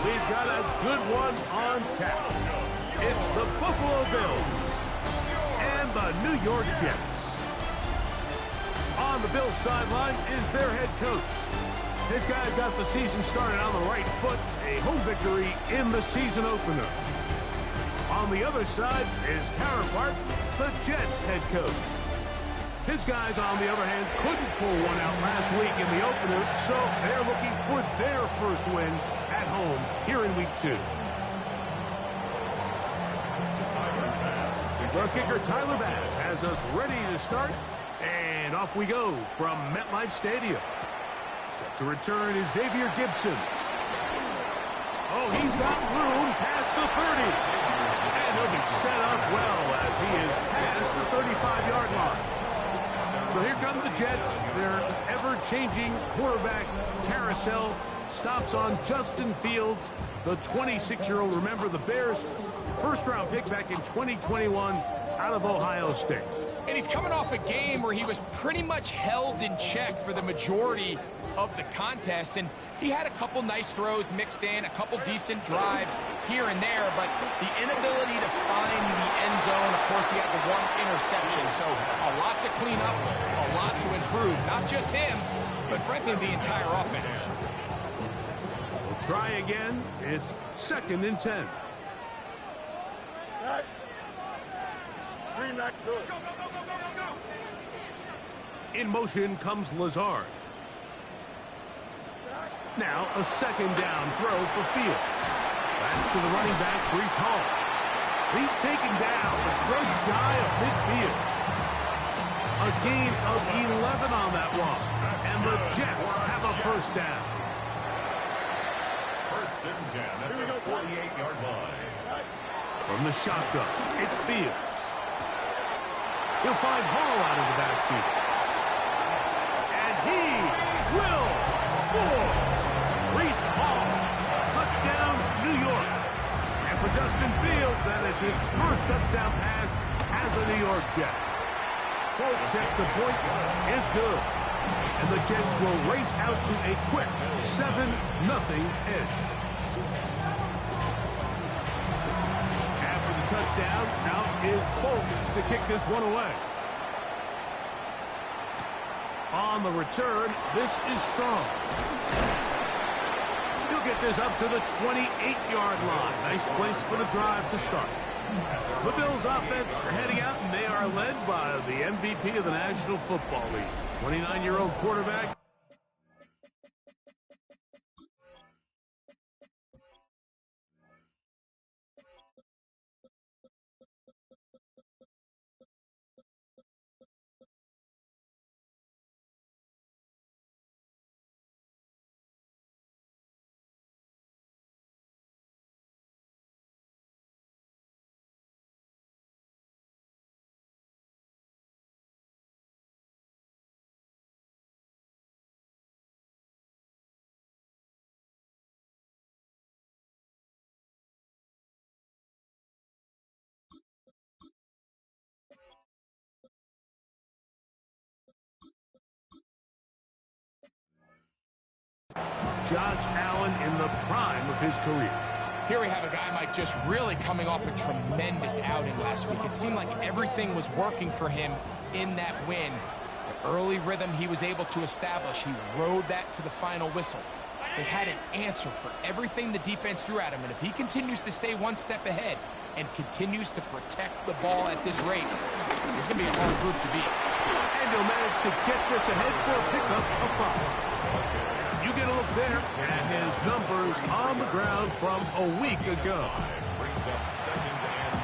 we've got a good one on tap. It's the Buffalo Bills and the New York Jets. On the Bills sideline is their head coach. This guy's got the season started on the right foot, a home victory in the season opener. On the other side is counterpart, the Jets head coach. His guys, on the other hand, couldn't pull one out last week in the opener, so they're looking for their first win at home here in Week 2. Our kicker, Tyler Bass, has us ready to start, and off we go from MetLife Stadium. Set to return is Xavier Gibson. Oh, he's got room past the 30. And he'll be set up well as he is past the 35-yard line. So here come the Jets. Their ever-changing quarterback carousel stops on Justin Fields, the 26-year-old. Remember, the Bears' first-round pick back in 2021 out of Ohio State. And he's coming off a game where he was pretty much held in check for the majority of the contest, and he had a couple nice throws mixed in, a couple decent drives here and there, but the inability to find the end zone, of course, he had the one interception, so a lot to clean up, a lot to improve. Not just him, but frankly, the entire offense. We'll try again. It's 2nd and 10. In motion comes Lazard. Now a 2nd down throw for Fields. That's to the running back, Breece Hall. He's taken down, but just shy of midfield. A gain of 11 on that one. And the Jets have a first down. 1st and 10 at the 48-yard line. From the shotgun, it's Fields. He'll find Hall out of the backfield. And he will score. Breece Hall, touchdown, New York. And for Justin Fields, that is his first touchdown pass as a New York Jet. Folks, extra point is good. And the Jets will race out to a quick 7-0 edge. After the touchdown, out is Bolton to kick this one away. On the return, this is Strong. He'll get this up to the 28-yard line. Nice place for the drive to start. The Bills offense heading out, and they are led by the MVP of the National Football League, 29-year-old quarterback. Josh Allen in the prime of his career. Here we have a guy, Mike, just really coming off a tremendous outing last week. It seemed like everything was working for him in that win. The early rhythm he was able to establish, he rode that to the final whistle. They had an answer for everything the defense threw at him, and if he continues to stay one step ahead and continues to protect the ball at this rate, he's going to be a hard group to beat. And he'll manage to get this ahead for a pickup of 5. You get a look there at his numbers on the ground from a week ago. Brings up 2nd and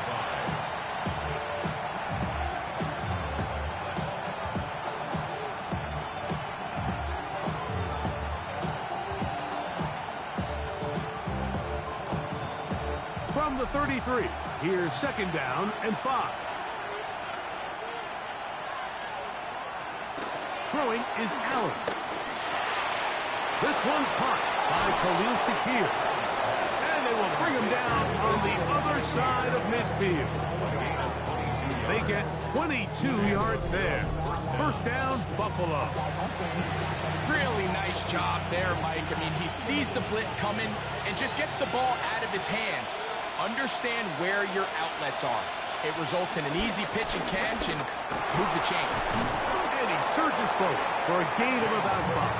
5. From the 33, here's 2nd down and 5. Throwing is Allen. This one caught by Khalil Shakir. And they will bring him down on the other side of midfield. They get 22 yards there. First down, Buffalo. Really nice job there, Mike. I mean, he sees the blitz coming and just gets the ball out of his hands. Understand where your outlets are. It results in an easy pitch and catch and move the chains. And he surges forward for a gain of about 5.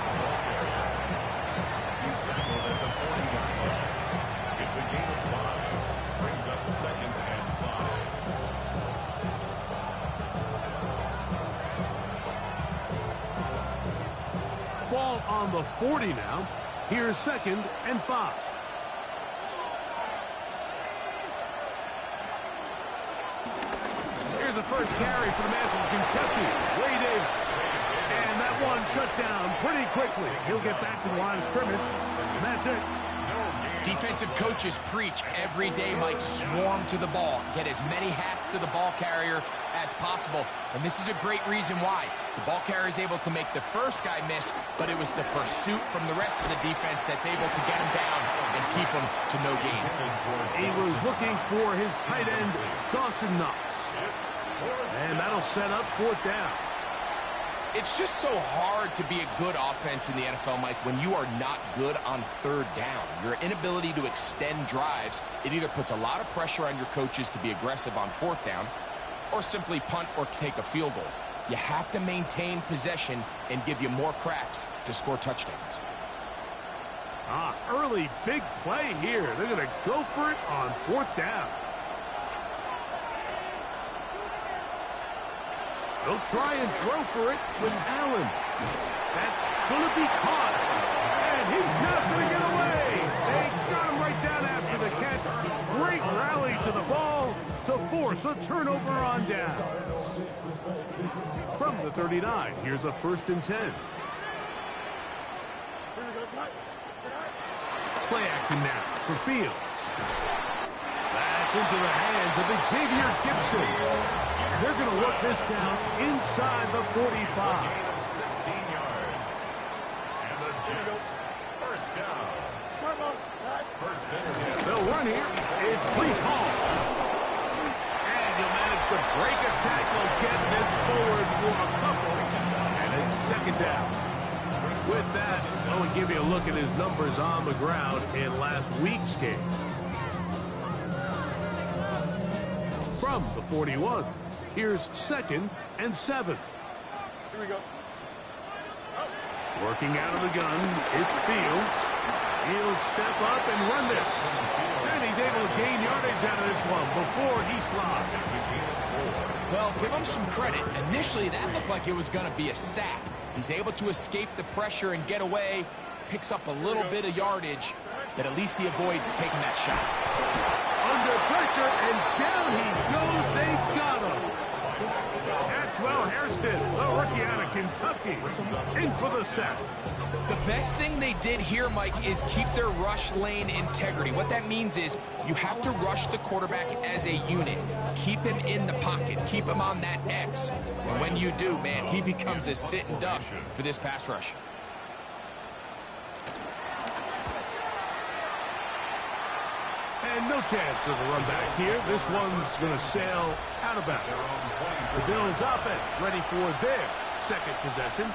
He's tackled at the 40-yard line. It's a gain of 5. Brings up 2nd and 5. Ball on the 40 now. Here's 2nd and 5. Here's the first carry for the man from Kentucky, Ray Davis. And that one shut down pretty quickly. He'll get back to the line of scrimmage, and that's it. Defensive coaches preach every day, Mike, swarm to the ball. Get as many hats to the ball carrier as possible. And this is a great reason why. The ball carrier is able to make the first guy miss, but it was the pursuit from the rest of the defense that's able to get him down and keep him to no gain. He was looking for his tight end, Dawson Knox. And that'll set up 4th down. It's just so hard to be a good offense in the NFL, Mike, when you are not good on 3rd down. Your inability to extend drives, it either puts a lot of pressure on your coaches to be aggressive on 4th down or simply punt or take a field goal. You have to maintain possession and give you more cracks to score touchdowns. Early big play here. They're going to go for it on 4th down. They'll try and throw for it with Allen. That's going to be caught. And he's not going to get away. They got him right down after the catch. Great rally to the ball to force a turnover on down. From the 39, here's a 1st and 10. Play action now for Fields. That's into the hands of Xavier Gibson. They're going to work this down inside the 45. 16 yards. And the Jets, first down. First and 10. They'll run here. It's Breece Hall. And he'll manage to break a tackle, get this forward for a couple. And it's 2nd down. With that, I will give you a look at his numbers on the ground in last week's game. From the 41. Here's 2nd and 7. Here we go. Working out of the gun, it's Fields. He'll step up and run this. And he's able to gain yardage out of this one before he slides. Well, give him some credit. Initially, that looked like it was going to be a sack. He's able to escape the pressure and get away. Picks up a little bit of yardage, but at least he avoids taking that shot. Under pressure, and down he goes. They've got him. Maxwell Hairston, the rookie out of Kentucky, in for the sack. The best thing they did here, Mike, is keep their rush lane integrity. What that means is you have to rush the quarterback as a unit. Keep him in the pocket. Keep him on that X. And when you do, man, he becomes a sitting duck for this pass rush. And no chance of a run back here. This one's going to sail out of bounds. The Bills offense ready for their 2nd possession.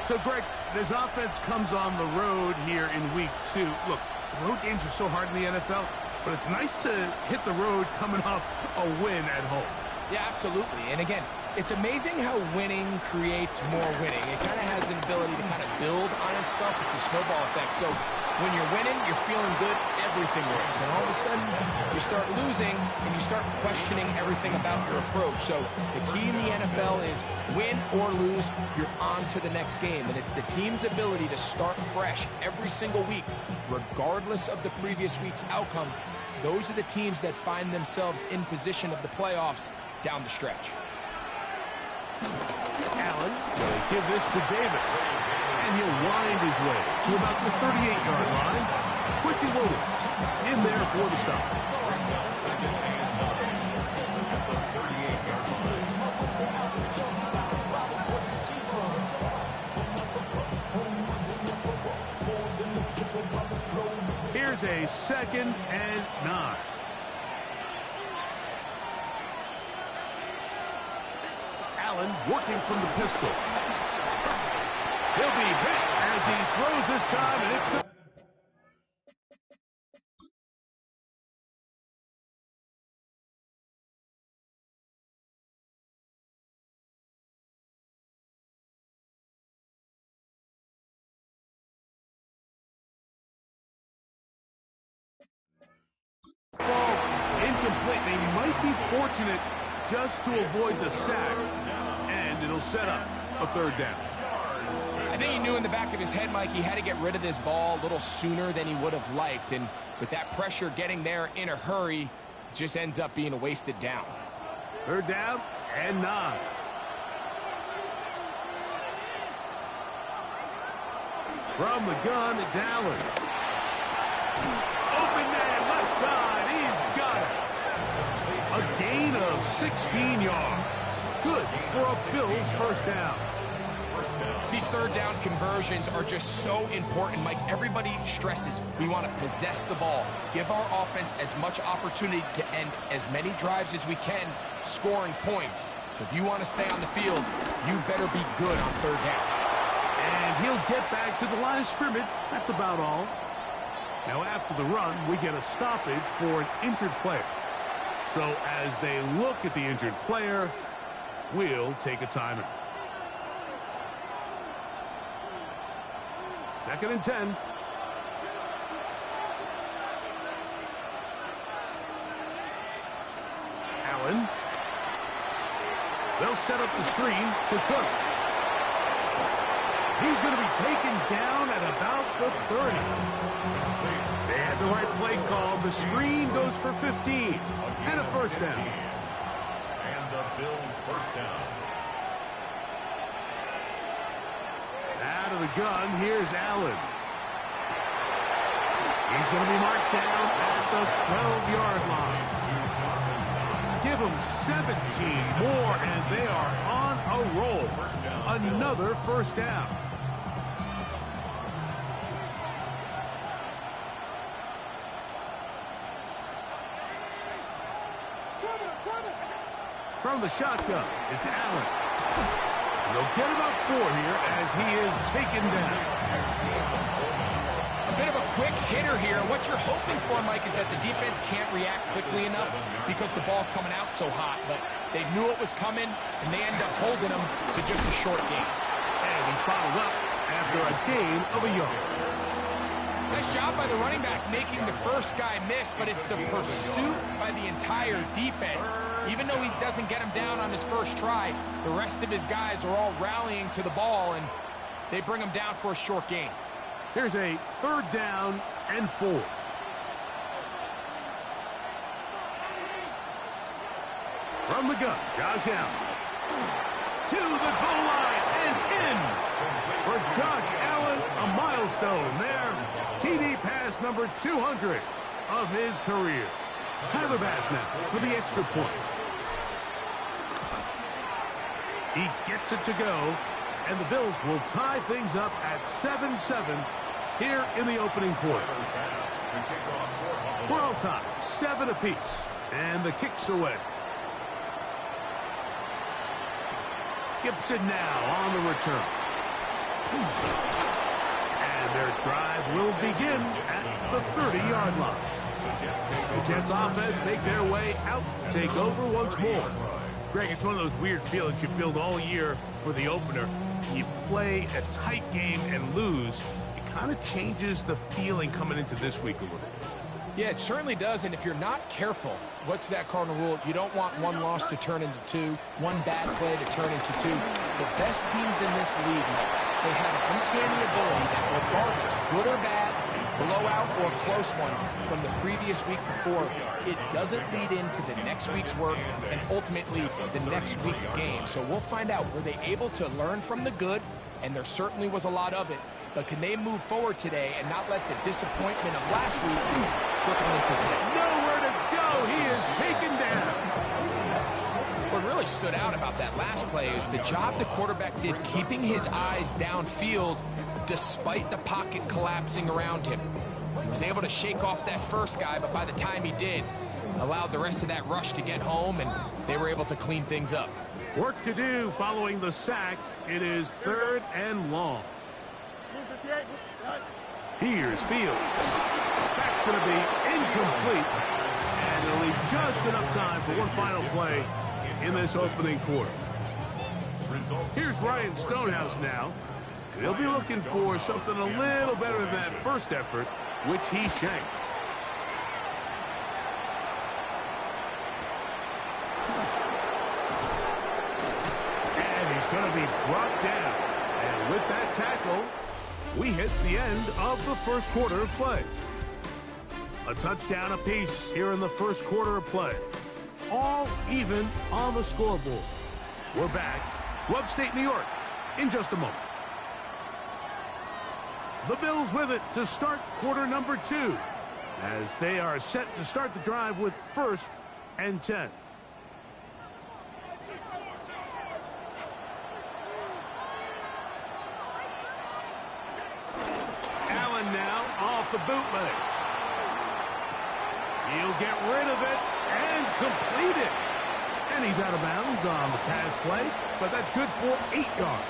So, Greg, this offense comes on the road here in week 2. Look, road games are so hard in the NFL, but it's nice to hit the road coming off a win at home. Yeah, absolutely. And again, it's amazing how winning creates more winning. It kind of has an ability to kind of build on its stuff. It's a snowball effect. So when you're winning, you're feeling good, everything works. And all of a sudden, you start losing, and you start questioning everything about your approach. So the key in the NFL is win or lose, you're on to the next game. And it's the team's ability to start fresh every single week, regardless of the previous week's outcome. Those are the teams that find themselves in position of the playoffs down the stretch. Allen will give this to Davis. And he'll wind his way to about the 38-yard line. Quincy Williams in there for the stop. Here's a 2nd and 9. Allen working from the pistol. He'll be hit as he throws this time, and it's good. Incomplete. They might be fortunate just to avoid the sack, and it'll set up a third down. I think he knew in the back of his head, Mike, he had to get rid of this ball a little sooner than he would have liked, and with that pressure getting there in a hurry, it just ends up being a wasted down. Third down and 9. From the gun, it's Allen. Open man, left side. He's got it. A gain of 16 yards. Good for a Bills first down. These third down conversions are just so important, Mike. Everybody stresses we want to possess the ball, give our offense as much opportunity to end as many drives as we can, scoring points. So if you want to stay on the field, you better be good on third down. And he'll get back to the line of scrimmage. That's about all. Now after the run, we get a stoppage for an injured player. So as they look at the injured player, we'll take a timeout. 2nd and 10. Allen. They'll set up the screen to Cook. He's going to be taken down at about the 30. They had the right play call. The screen goes for 15. And a first down. And the Bills first down. Out of the gun, here's Allen. He's going to be marked down at the 12-yard line. Give them 17 more, and they are on a roll. Another first down. From the shotgun, it's Allen. And they'll get about 4 here as he is taken down. A bit of a quick hitter here. What you're hoping for, Mike, is that the defense can't react quickly enough because the ball's coming out so hot. But they knew it was coming, and they end up holding them to just a short gain. And he's bottled up after a gain of a yard. Nice job by the running back making the first guy miss, but it's the pursuit by the entire defense. Even though he doesn't get him down on his first try, the rest of his guys are all rallying to the ball, and they bring him down for a short gain. Here's a 3rd down and 4. From the gun, Josh Allen. To the goal line and in. For Josh Allen, a milestone there. TD pass number 200 of his career. Tyler Bass now for the extra point. He gets it to go, and the Bills will tie things up at 7-7 here in the opening quarter. We're all tied, 7 apiece, and the kick's away. Gibson now on the return. And their drive will begin at the 30-yard line. The Jets offense make their way out to take over once more. Greg, it's one of those weird feelings you build all year for the opener. You play a tight game and lose. It kind of changes the feeling coming into this week a little bit. Yeah, it certainly does, and if you're not careful, what's that cardinal rule? You don't want one loss to turn into 2, one bad play to turn into 2. The best teams in this league, they have an uncanny ability that regardless, good or bad, blowout or close one from the previous week before, it doesn't lead into the next week's work and ultimately the next week's game. So we'll find out, were they able to learn from the good? And there certainly was a lot of it. But can they move forward today and not let the disappointment of last week trickle into today? Nowhere to go. He is taken down. What really stood out about that last play is the job the quarterback did keeping his eyes downfield despite the pocket collapsing around him. He was able to shake off that first guy, but by the time he did, allowed the rest of that rush to get home, and they were able to clean things up. Work to do following the sack. It is 3rd and long. Here's Fields. That's going to be incomplete. And it'll leave just enough time for one final play in this opening quarter. Here's Ryan Stonehouse now. And he'll be looking for something a little better than that first effort, which he shanked. And he's going to be brought down. And with that tackle, we hit the end of the first quarter of play. A touchdown apiece here in the first quarter of play. All even on the scoreboard. We're back to upstate New York in just a moment. The Bills with it to start quarter number 2 as they are set to start the drive with 1st and 10. Allen now off the bootleg. He'll get rid of it and complete it. And he's out of bounds on the pass play, but that's good for 8 yards.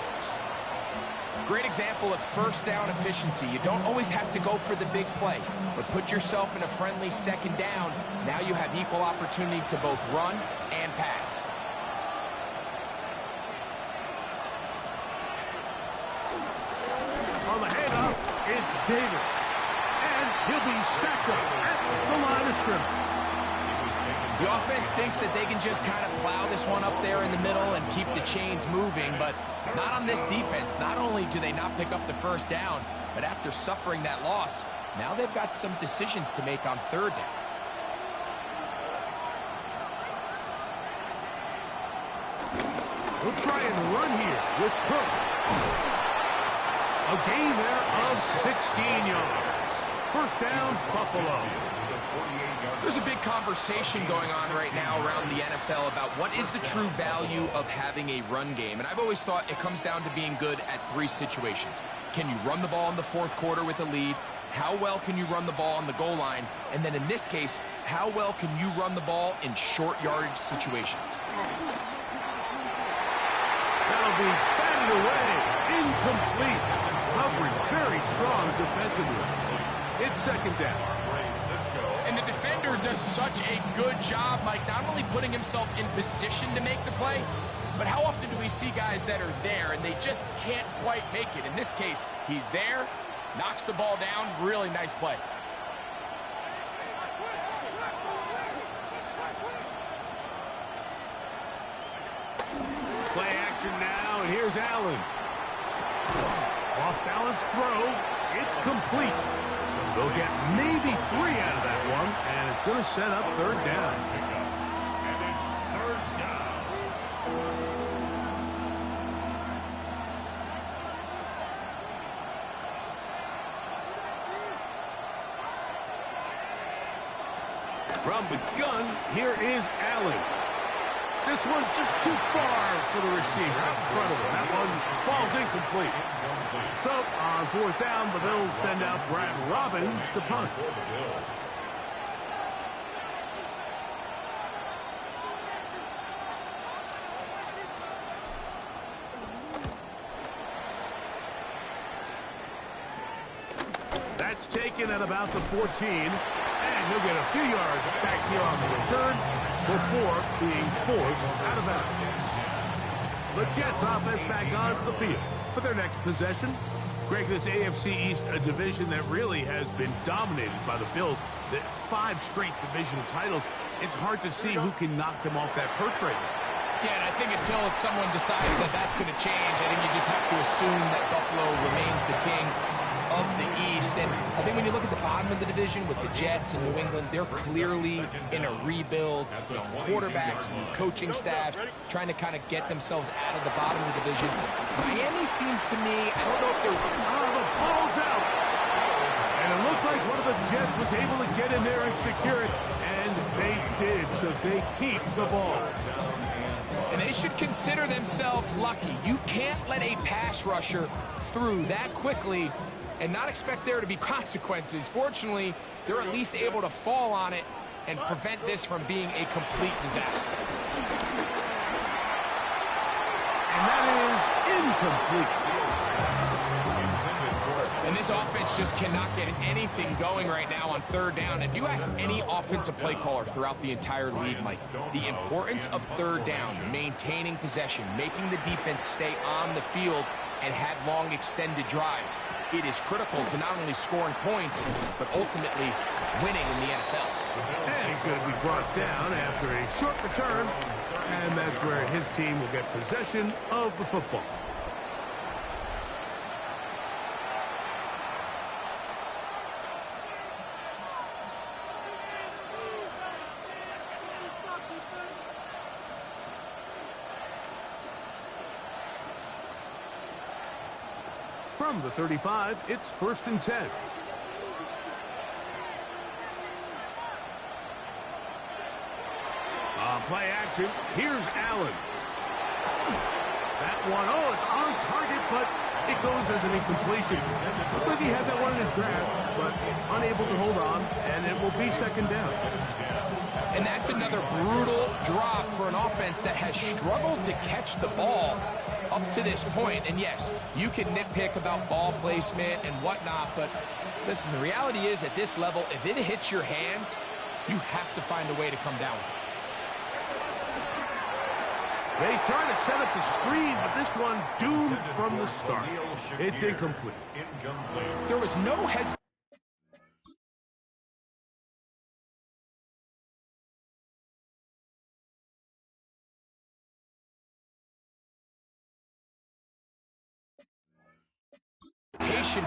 Great example of first down efficiency. You don't always have to go for the big play, but put yourself in a friendly second down. Now you have equal opportunity to both run and pass. On the handoff, it's Davis. And he'll be stacked up at the line of scrimmage. The offense thinks that they can just kind of plow this one up there in the middle and keep the chains moving, but not on this defense. Not only do they not pick up the first down, but after suffering that loss, now they've got some decisions to make on 3rd down. We'll try and run here with Cook. A gain there of 16 yards. First down, Buffalo. There's a big conversation going on right now around the NFL about what is the true value of having a run game. And I've always thought it comes down to being good at 3 situations. Can you run the ball in the 4th quarter with a lead? How well can you run the ball on the goal line? And then in this case, how well can you run the ball in short yardage situations? That'll be batted away. Incomplete. Coverage very strong defensively. It's 2nd down. And the defender does such a good job, Mike, not only putting himself in position to make the play, but how often do we see guys that are there and they just can't quite make it? In this case, he's there, knocks the ball down, really nice play. Play action now, and here's Allen. Off balance throw, it's complete. They'll get maybe 3 out of that one, and it's going to set up 3rd down. And it's 3rd down. From the gun, here is Allen. This one just too far for the receiver out in front of him. That one falls incomplete. So, on 4th down, the Bills send out Brad Robbins to punt. That's taken at about the 14, and he'll get a few yards back here on the return before being forced out of bounds. The Jets offense back onto the field for their next possession. Greg, this AFC East, a division that really has been dominated by the Bills. The 5 straight division titles. It's hard to see who can knock them off that perch right now. Yeah, and I think until someone decides that that's going to change, I think you just have to assume that Buffalo remains the king of the East. And I think when you look at the bottom of the division with the Jets and New England, they're clearly in a rebuild. You know, quarterbacks, coaching staffs, trying to kind of get themselves out of the bottom of the division. Miami seems to me, I don't know if they're... The ball's out. And it looked like one of the Jets was able to get in there and secure it. And they did, so they keep the ball. And they should consider themselves lucky. You can't let a pass rusher through that quickly and not expect there to be consequences. Fortunately, they're at least able to fall on it and prevent this from being a complete disaster. And that is incomplete. And this offense just cannot get anything going right now on third down. If you ask any offensive play caller throughout the entire league, Mike, the importance of third down, maintaining possession, making the defense stay on the field, and have long extended drives, it is critical to not only scoring points, but ultimately winning in the NFL. And he's going to be brought down after a short return, and that's where his team will get possession of the football. From the 35, it's 1st and 10. Play action. Here's Allen. That one, oh, it's on target, but it goes as an incompletion. Looked like he had that one in his grasp, but unable to hold on, and it will be 2nd down. And that's another brutal drop for an offense that has struggled to catch the ball up to this point. And yes, you can nitpick about ball placement and whatnot, but listen, the reality is at this level, if it hits your hands, you have to find a way to come down with it. They try to set up the screen, but this one doomed from the start. It's incomplete. There was no hesitation.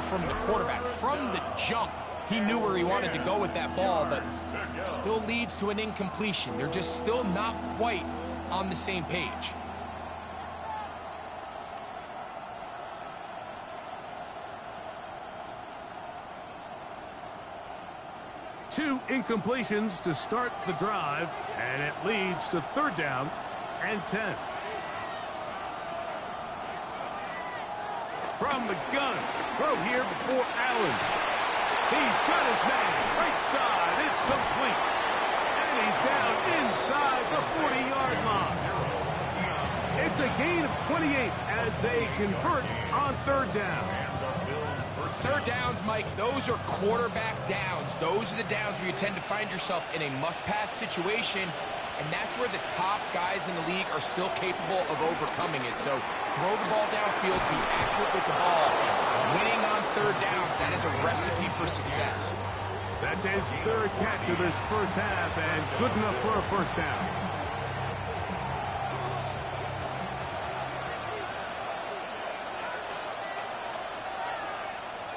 From the quarterback, from the jump. He knew where he wanted to go with that ball, but it still leads to an incompletion. They're just still not quite on the same page. Two incompletions to start the drive, and it leads to 3rd down and 10. From the gun, throw here before Allen. He's got his man, right side, it's complete. And he's down inside the 40-yard line. It's a gain of 28 as they convert on 3rd down. Third downs, Mike, those are quarterback downs. Those are the downs where you tend to find yourself in a must-pass situation, and that's where the top guys in the league are still capable of overcoming it. So throw the ball downfield, be accurate with the ball. Winning on 3rd downs, that is a recipe for success. That's his 3rd catch of this first half, and good enough for a 1st down.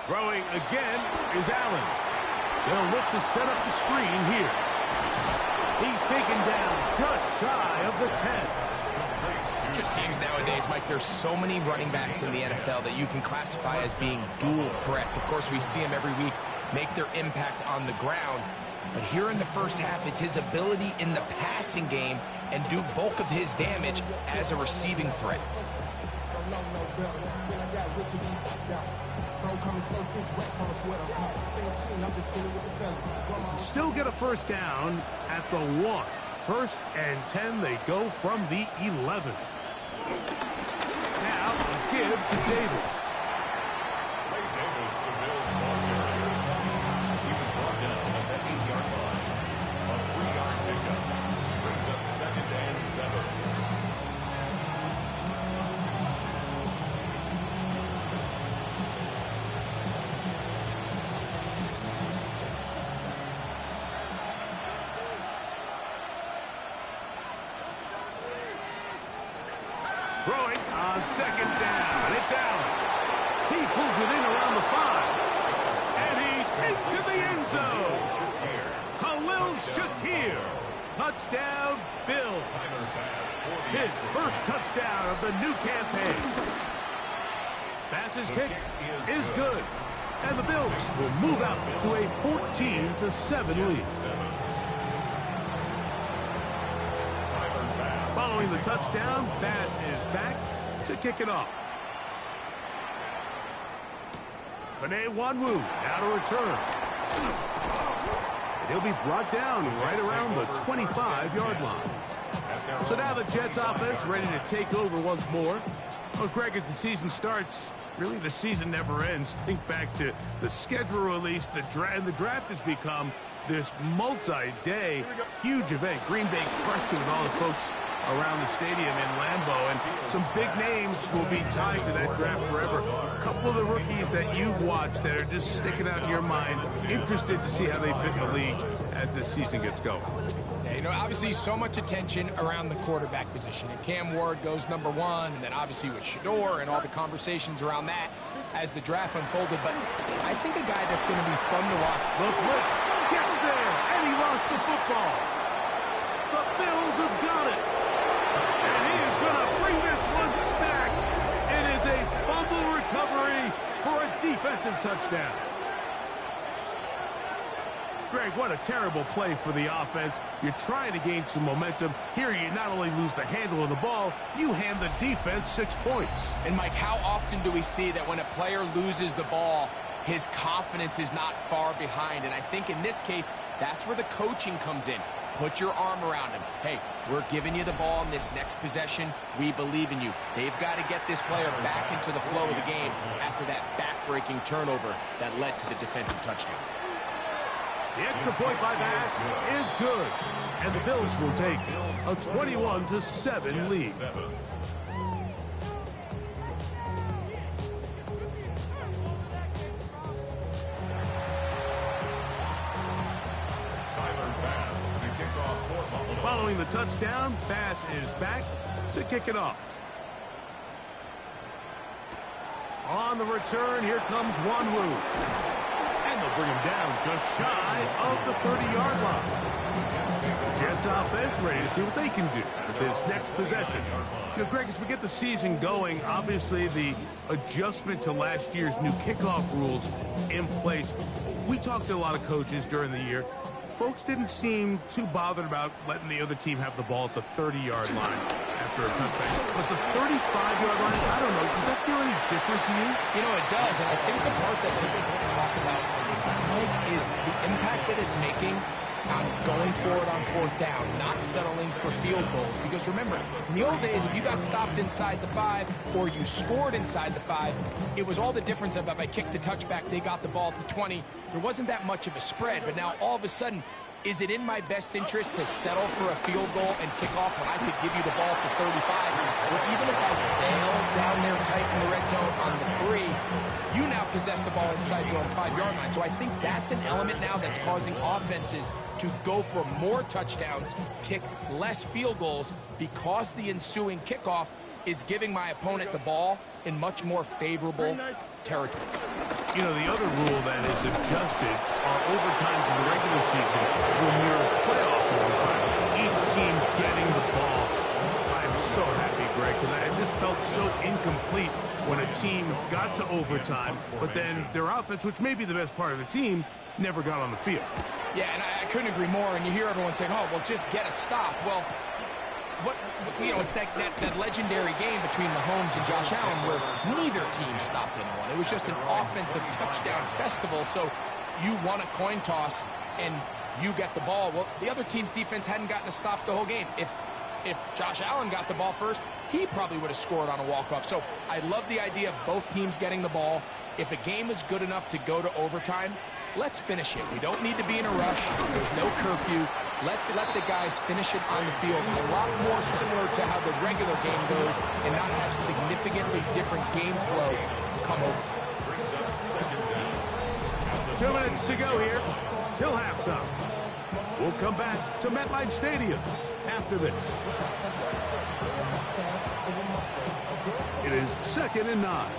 Throwing again is Allen. They'll look to set up the screen here. He's taken down just shy of the 10. It just seems nowadays, Mike, there's so many running backs in the NFL that you can classify as being dual threats. Of course, we see them every week make their impact on the ground. But here in the first half, it's his ability in the passing game and do bulk of his damage as a receiving threat. Still get a 1st down at the 1. 1st and 10, they go from the 11. Now, a give to Davis. Davis, the Bills ball carrier. He was brought down at the 8-yard line. A 3-yard pickup brings up 2nd and 7. Throwing on 2nd down. It's Allen. He pulls it in around the 5. And he's into the end zone. Khalil Shakir. Touchdown, Bills. His first touchdown of the new campaign. Pass's kick is good. And the Bills will move out to a 14-7 lead. Following the touchdown, Bass is back to kick it off. Benet Wanwu now to return. And he'll be brought down right around the 25-yard line. So now the Jets offense ready to take over once more. Well, Greg, as the season starts, really the season never ends. Think back to the schedule release, the draft has become this multi-day huge event. Green Bay crushed it with all the folks around the stadium in Lambeau, and some big names will be tied to that draft forever. A couple of the rookies that you've watched that are just sticking out in your mind, interested to see how they fit in the league as this season gets going. Yeah, you know, obviously so much attention around the quarterback position. And Cam Ward goes #1, and then obviously with Shador and all the conversations around that as the draft unfolded. But I think a guy that's going to be fun to watch. The blitz gets there, and he lost the football. The Bills have got it. And he is going to bring this one back. It is a fumble recovery for a defensive touchdown. Greg, what a terrible play for the offense. You're trying to gain some momentum. Here you not only lose the handle of the ball, you hand the defense 6 points. And Mike, how often do we see that when a player loses the ball, his confidence is not far behind? And I think in this case, that's where the coaching comes in. Put your arm around him. Hey, we're giving you the ball in this next possession. We believe in you. They've got to get this player back into the flow of the game after that back-breaking turnover that led to the defensive touchdown. The extra point by Bass is good. And the Bills will take a 21-7 lead. Following the touchdown, Bass is back to kick it off. On the return, here comes Wanwu. And they'll bring him down just shy of the 30-yard line. Jets offense ready to see what they can do with this next possession. You know, Greg, as we get the season going, obviously the adjustment to last year's new kickoff rules in place. We talked to a lot of coaches during the year. Folks didn't seem too bothered about letting the other team have the ball at the 30-yard line after a touchdown. But the 35-yard line, I don't know, does that feel any different to you? You know, it does, and I think the part that people don't talk about, Mike, is the impact that it's making on going forward on 4th down, not settling for field goals. Because remember, in the old days, if you got stopped inside the 5 or you scored inside the 5, it was all the difference of if I kicked a touchback, they got the ball at the 20. There wasn't that much of a spread, but now all of a sudden, is it in my best interest to settle for a field goal and kick off when I could give you the ball at the 35? Or even if I fail down there tight in the red zone on the 3, you now possess the ball inside your own 5-yard line. So I think that's an element now that's causing offenses to go for more touchdowns, kick less field goals, because the ensuing kickoff is giving my opponent the ball in much more favorable territory. You know, the other rule that is adjusted are overtimes in the regular season when you're playoff overtime. Each team getting the ball. I'm so happy, Greg, because I just felt so incomplete when a team got to overtime, but then their offense, which may be the best part of the team, never got on the field. Yeah, and I couldn't agree more. And you hear everyone saying, oh, well, just get a stop. Well, it's that legendary game between Mahomes and Josh Allen where neither team stopped anyone. It was just an offensive touchdown festival. So you won a coin toss and you get the ball. Well, the other team's defense hadn't gotten a stop the whole game. If Josh Allen got the ball first, he probably would have scored on a walk-off. So I love the idea of both teams getting the ball. If a game is good enough to go to overtime, let's finish it. We don't need to be in a rush. There's no curfew. Let's let the guys finish it on the field. A lot more similar to how the regular game goes and not have significantly different game flow come over. 2 minutes to go here till halftime. We'll come back to MetLife Stadium after this. It is 2nd and 9.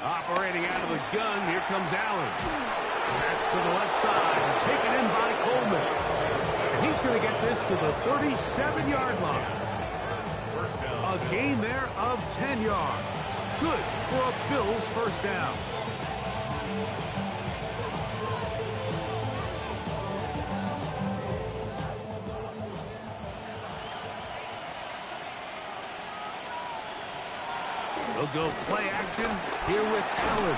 Operating out of the gun, here comes Allen. That's to the left side, taken in by Coleman. And he's going to get this to the 37-yard line. A gain there of 10 yards. Good for a Bills first down. They'll go play action here with Allen.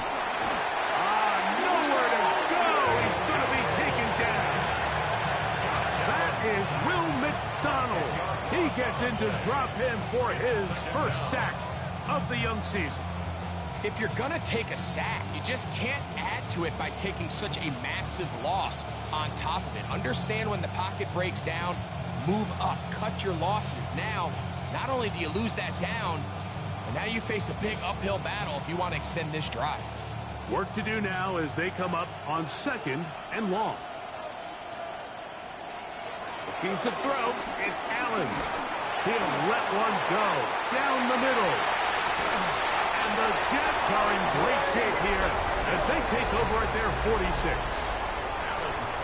Nowhere to go. He's going to be taken down. That is Will McDonald. He gets into drop him for his first sack of the young season. If you're going to take a sack, you just can't add to it by taking such a massive loss on top of it. Understand when the pocket breaks down, move up, cut your losses. Now, not only do you lose that down, but now you face a big uphill battle if you want to extend this drive. Work to do now as they come up on 2nd and long. Looking to throw, it's Allen. He'll let one go down the middle. And the Jets are in great shape here as they take over at their 46.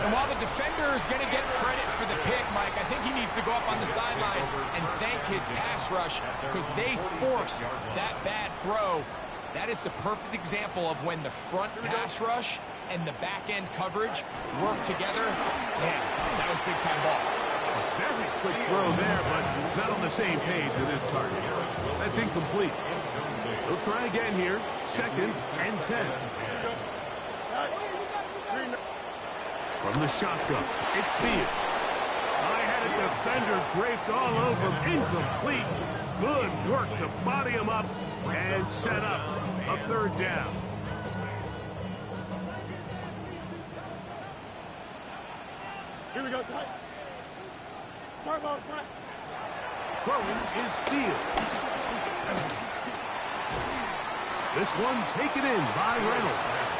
And while the defender is going to get credit for the pick, Mike, I think he needs to go up on the sideline and thank his pass rush because they forced that bad throw. That is the perfect example of when the front pass rush and the back-end coverage work together. Man, that was big-time ball. A very quick throw there, but not on the same page with his target. That's incomplete. They'll try again here. 2nd and 10. From the shotgun, it's Field. I had a defender draped all over him. Incomplete. Good work to body him up and set up a 3rd down. Here we go, side. Throwing is Field. This one taken in by Reynolds.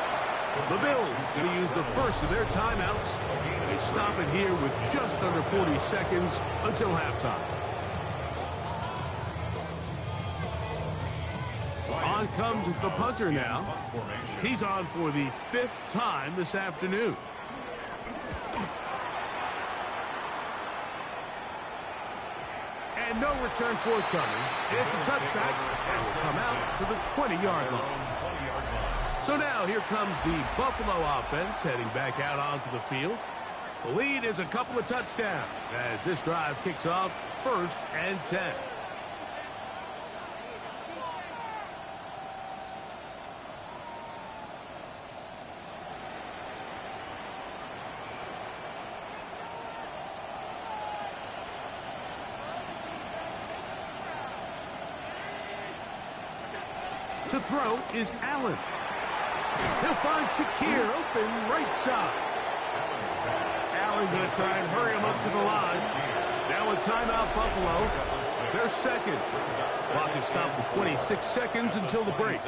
The Bills going to use the first of their timeouts. They stop it here with just under 40 seconds until halftime. On comes the punter now. He's on for the 5th time this afternoon. And no return forthcoming. It's a touchback and will come out to the 20-yard line. So now here comes the Buffalo offense heading back out onto the field. The lead is a couple of touchdowns as this drive kicks off 1st and 10. To throw is Allen. He'll find Shakir open right side. Allen going to try and hurry him up to the line. Now a timeout, Buffalo. Their 2nd. Clock is stopped for 26 seconds until the break.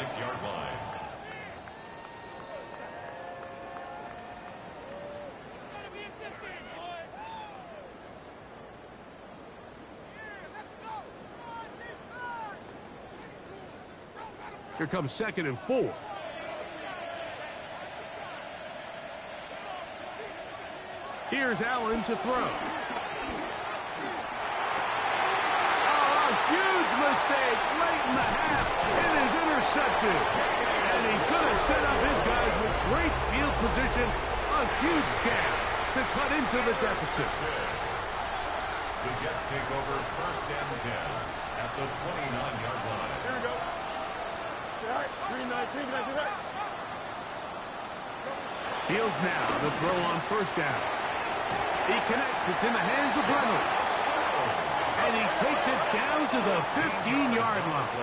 Here comes 2nd and 4. Here's Allen to throw. Oh, a huge mistake late in the half. It is intercepted. And he's going to set up his guys with great field position. A huge gap to cut into the deficit. The Jets take over 1st and 10 at the 29-yard line. Here we go. All right, 3-19, can I do that? Fields now the throw on 1st down. He connects. It's in the hands of Reynolds. And he takes it down to the 15-yard line.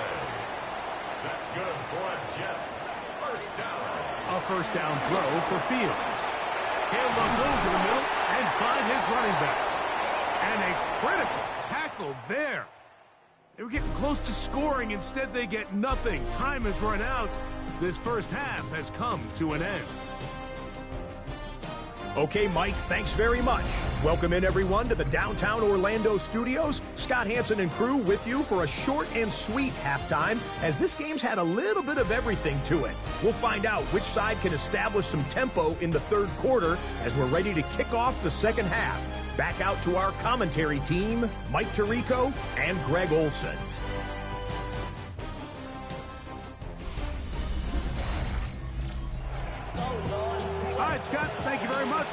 That's good for Jets. 1st down. A 1st down throw for Fields. He'll look over the middle and find his running back. And a critical tackle there. They were getting close to scoring. Instead, they get nothing. Time has run out. This first half has come to an end. Okay, Mike, thanks very much. Welcome in, everyone, to the downtown Orlando studios. Scott Hansen and crew with you for a short and sweet halftime, as this game's had a little bit of everything to it. We'll find out which side can establish some tempo in the 3rd quarter as we're ready to kick off the 2nd half. Back out to our commentary team, Mike Tirico and Greg Olson. All right, Scott, thank you very much.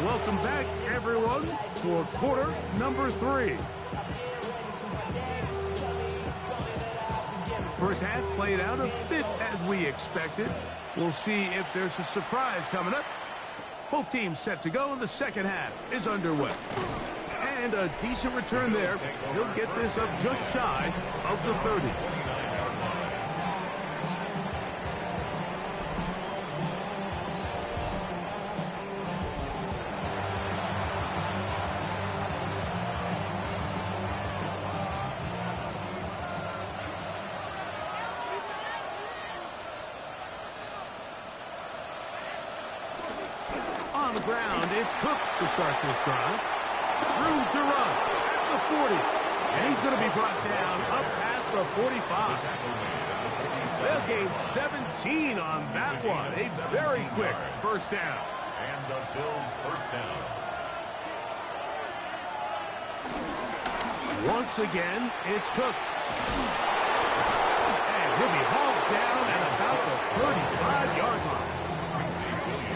Welcome back, everyone, for quarter number 3. First half played out a bit as we expected. We'll see if there's a surprise coming up. Both teams set to go, and the second half is underway. And a decent return there. He'll get this up just shy of the 30. On the ground, it's Cook to start this drive. Room to run at the 40. And he's going to be brought down up past the 45. They'll gain 17 on that one. A very quick first down. And the Bills first down. Once again, it's Cook. And he'll be hauled down at about the 35-yard line.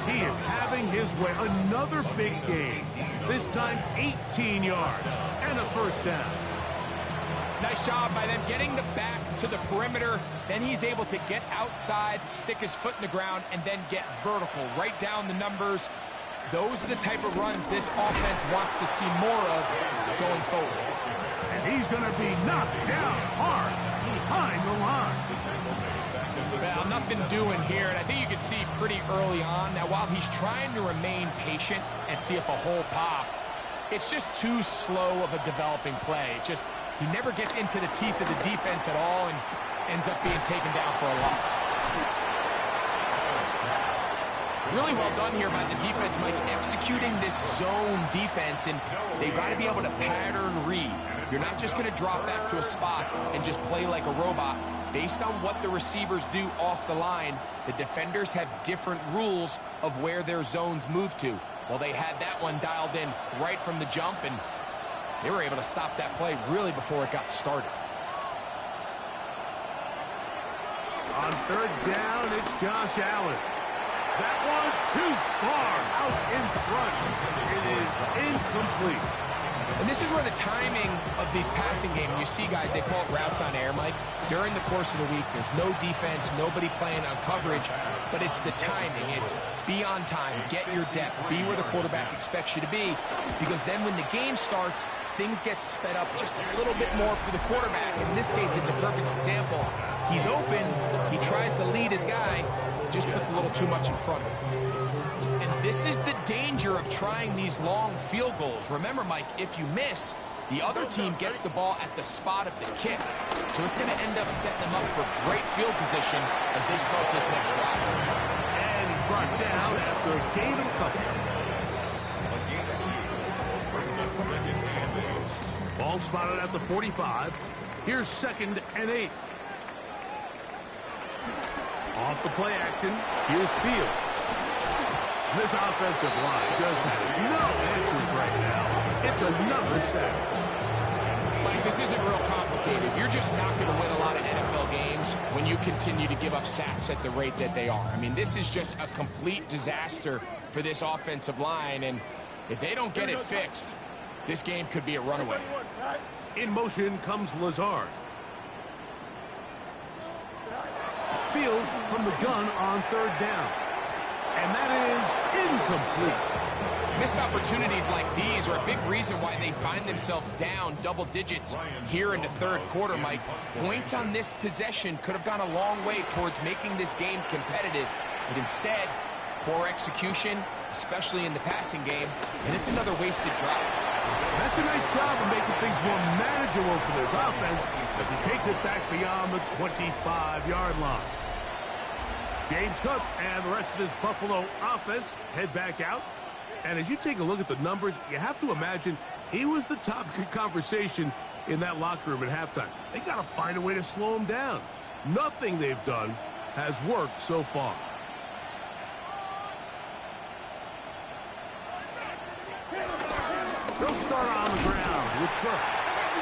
He is having his way. Another big gain. This time 18 yards and a first down. Nice job by them getting the back to the perimeter. Then he's able to get outside, stick his foot in the ground, and then get vertical. Right down the numbers. Those are the type of runs this offense wants to see more of going forward. And he's going to be knocked down hard behind the line. Well, nothing doing here, and I think you can see pretty early on. Now, while he's trying to remain patient and see if a hole pops, it's just too slow of a developing play. He never gets into the teeth of the defense at all and ends up being taken down for a loss. Really well done here by the defense, Mike, executing this zone defense, and they've got to be able to pattern read. You're not just going to drop back to a spot and just play like a robot. Based on what the receivers do off the line, the defenders have different rules of where their zones move to. Well, they had that one dialed in right from the jump, and they were able to stop that play really before it got started. On third down, it's Josh Allen. That one too far out in front. It is incomplete. And this is where the timing of these passing games, you see guys, they call it routes on air, Mike. During the course of the week, there's no defense, nobody playing on coverage, but it's the timing. It's be on time, get your depth, be where the quarterback expects you to be, because then when the game starts, things get sped up just a little bit more for the quarterback. In this case, it's a perfect example. He's open, he tries to lead his guy, just puts a little too much in front of him. And this is the danger of trying these long field goals. Remember, Mike, if you miss, the other team gets the ball at the spot of the kick. So it's going to end up setting them up for great field position as they start this next drive. And he's brought down after a gain of a couple. Ball spotted at the 45. Here's 2nd and 8. Off the play action, here's Fields. This offensive line just has no answers right now. It's another sack. Mike, this isn't real complicated. You're just not going to win a lot of NFL games when you continue to give up sacks at the rate that they are. I mean, this is just a complete disaster for this offensive line, and if they don't get it fixed, this game could be a runaway. In motion comes Lazard. Fields from the gun on third down. And that is incomplete. Missed opportunities like these are a big reason why they find themselves down double digits here in the third quarter, Mike. Points on this possession could have gone a long way towards making this game competitive. But instead, poor execution, especially in the passing game, and it's another wasted drive. That's a nice job of making things more manageable for this offense as he takes it back beyond the 25-yard line. James Cook and the rest of this Buffalo offense head back out. And as you take a look at the numbers, you have to imagine he was the topic of conversation in that locker room at halftime. They got to find a way to slow him down. Nothing they've done has worked so far. They'll start on the ground with Cook.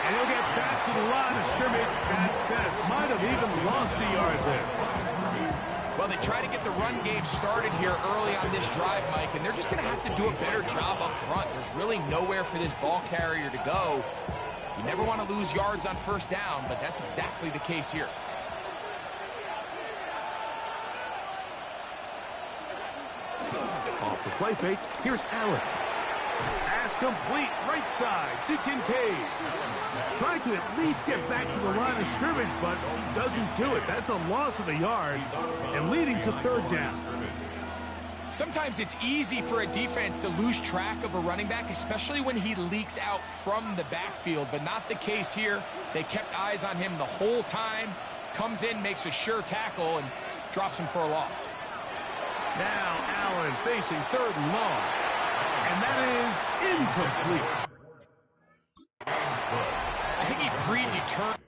And he'll get back to the line of scrimmage at best. Might have even lost a yard there. Well, they try to get the run game started here early on this drive, Mike, and they're just going to have to do a better job up front. There's really nowhere for this ball carrier to go. You never want to lose yards on first down, but that's exactly the case here. Off the play fake, here's Allen. Pass complete, right side to Kincaid. Trying to at least get back to the line of scrimmage, but he doesn't do it. That's a loss of a yard and leading to third down. Sometimes it's easy for a defense to lose track of a running back, especially when he leaks out from the backfield, but not the case here. They kept eyes on him the whole time. Comes in, makes a sure tackle, and drops him for a loss. Now Allen facing third and long. And that is incomplete. I think he predetermined.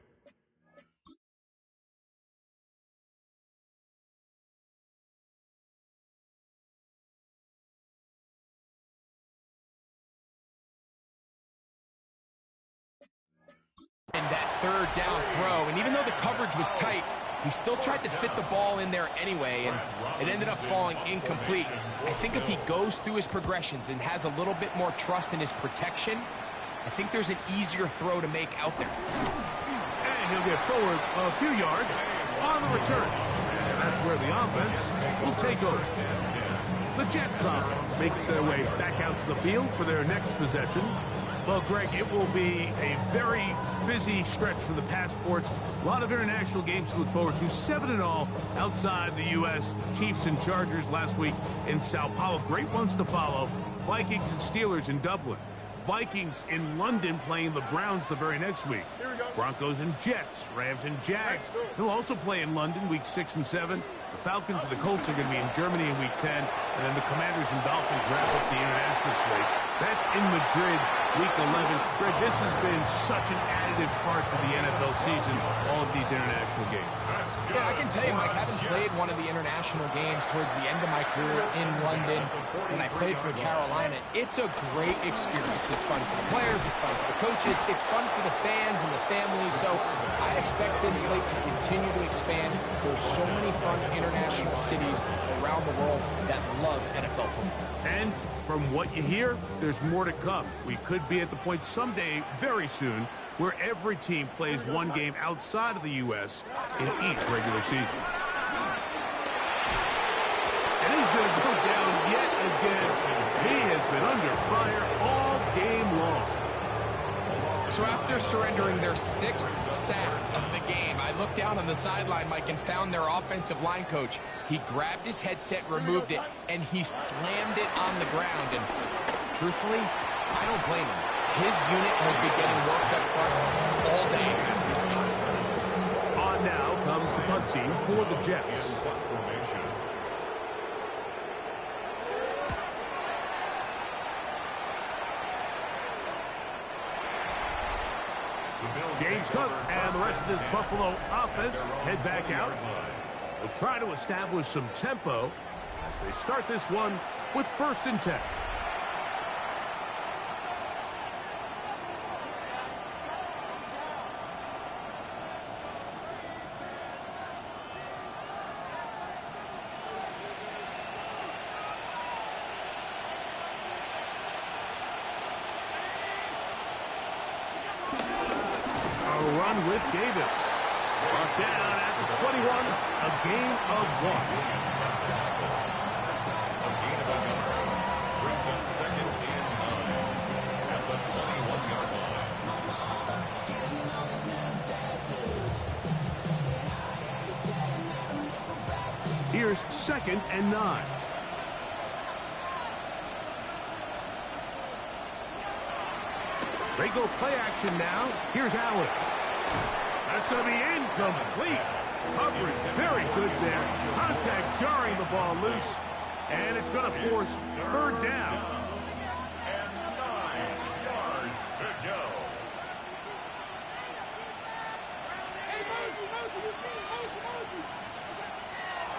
And that third down throw, and even though the coverage was tight, he still tried to fit the ball in there anyway, and it ended up falling incomplete. I think if he goes through his progressions and has a little bit more trust in his protection, I think there's an easier throw to make out there. And he'll get forward a few yards on the return. And that's where the offense will take over. The Jets offense makes their way back out to the field for their next possession. Well, Greg, it will be a very busy stretch for the passports. A lot of international games to look forward to. 7 in all outside the U.S. Chiefs and Chargers last week in Sao Paulo. Great ones to follow. Vikings and Steelers in Dublin. Vikings in London playing the Browns the very next week. Broncos and Jets, Rams and Jags. They'll also play in London week 6 and 7. The Falcons and the Colts are going to be in Germany in week 10. And then the Commanders and Dolphins wrap up the international slate. That's in Madrid week 11. Greg, this has been such an additive part to the NFL season, all of these international games. Yeah, I can tell you, Mike, having played one of the international games towards the end of my career in London when I played for Carolina, it's a great experience. It's fun for the players, it's fun for the coaches, it's fun for the fans and the families. So I expect this slate to continue to expand. There's so many fun international cities around the world that love NFL football. And from what you hear, there's more to come. We could be at the point someday, very soon, where every team plays one game outside of the U.S. in each regular season. And he's going to go down yet again. He has been under fire all game long. So after surrendering their 6th sack of the game, I looked down on the sideline, Mike, and found their offensive line coach. He grabbed his headset, removed it, and he slammed it on the ground. And truthfully, I don't blame him. His unit has been getting worked up front all day. On now comes the punt team for the Jets. James Cook and the rest of this Buffalo offense head back out. They'll try to establish some tempo as they start this one with 1st and 10. Run with Davis. Brought down at the 21, a gain of 1. A gain of 1 brings up 2nd and 9 at the 21-yard line. Here's 2nd and 9. They go play action now. Here's Allen. That's going to be incomplete. Coverage very good there. Contact jarring the ball loose. And it's going to force 3rd down. And 9 yards to go.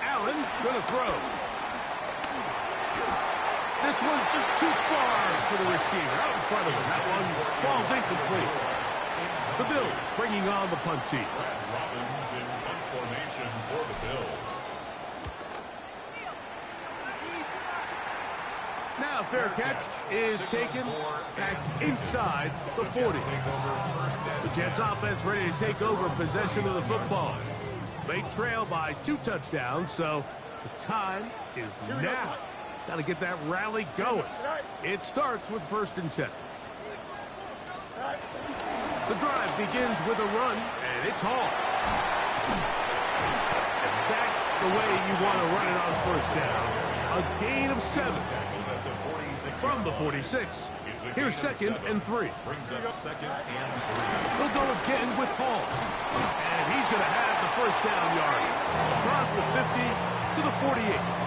Allen going to throw. This one just too far for the receiver. Out in front of him. That one falls incomplete. The Bills bringing on the punt team. Robbins in punt formation for the Bills. Now fair catch is taken back inside the 40. The Jets offense ready to take over possession of the football. They trail by 2 touchdowns, so the time is now. Got to get that rally going. It starts with 1st and 10. The drive begins with a run, and it's Hall. And that's the way you want to run it on 1st down. A gain of 7 from the 46. Here's 2nd and 3. Brings up 2nd and 3. He'll go again with Hall. And he's going to have the 1st down yards. Across the 50 to the 48.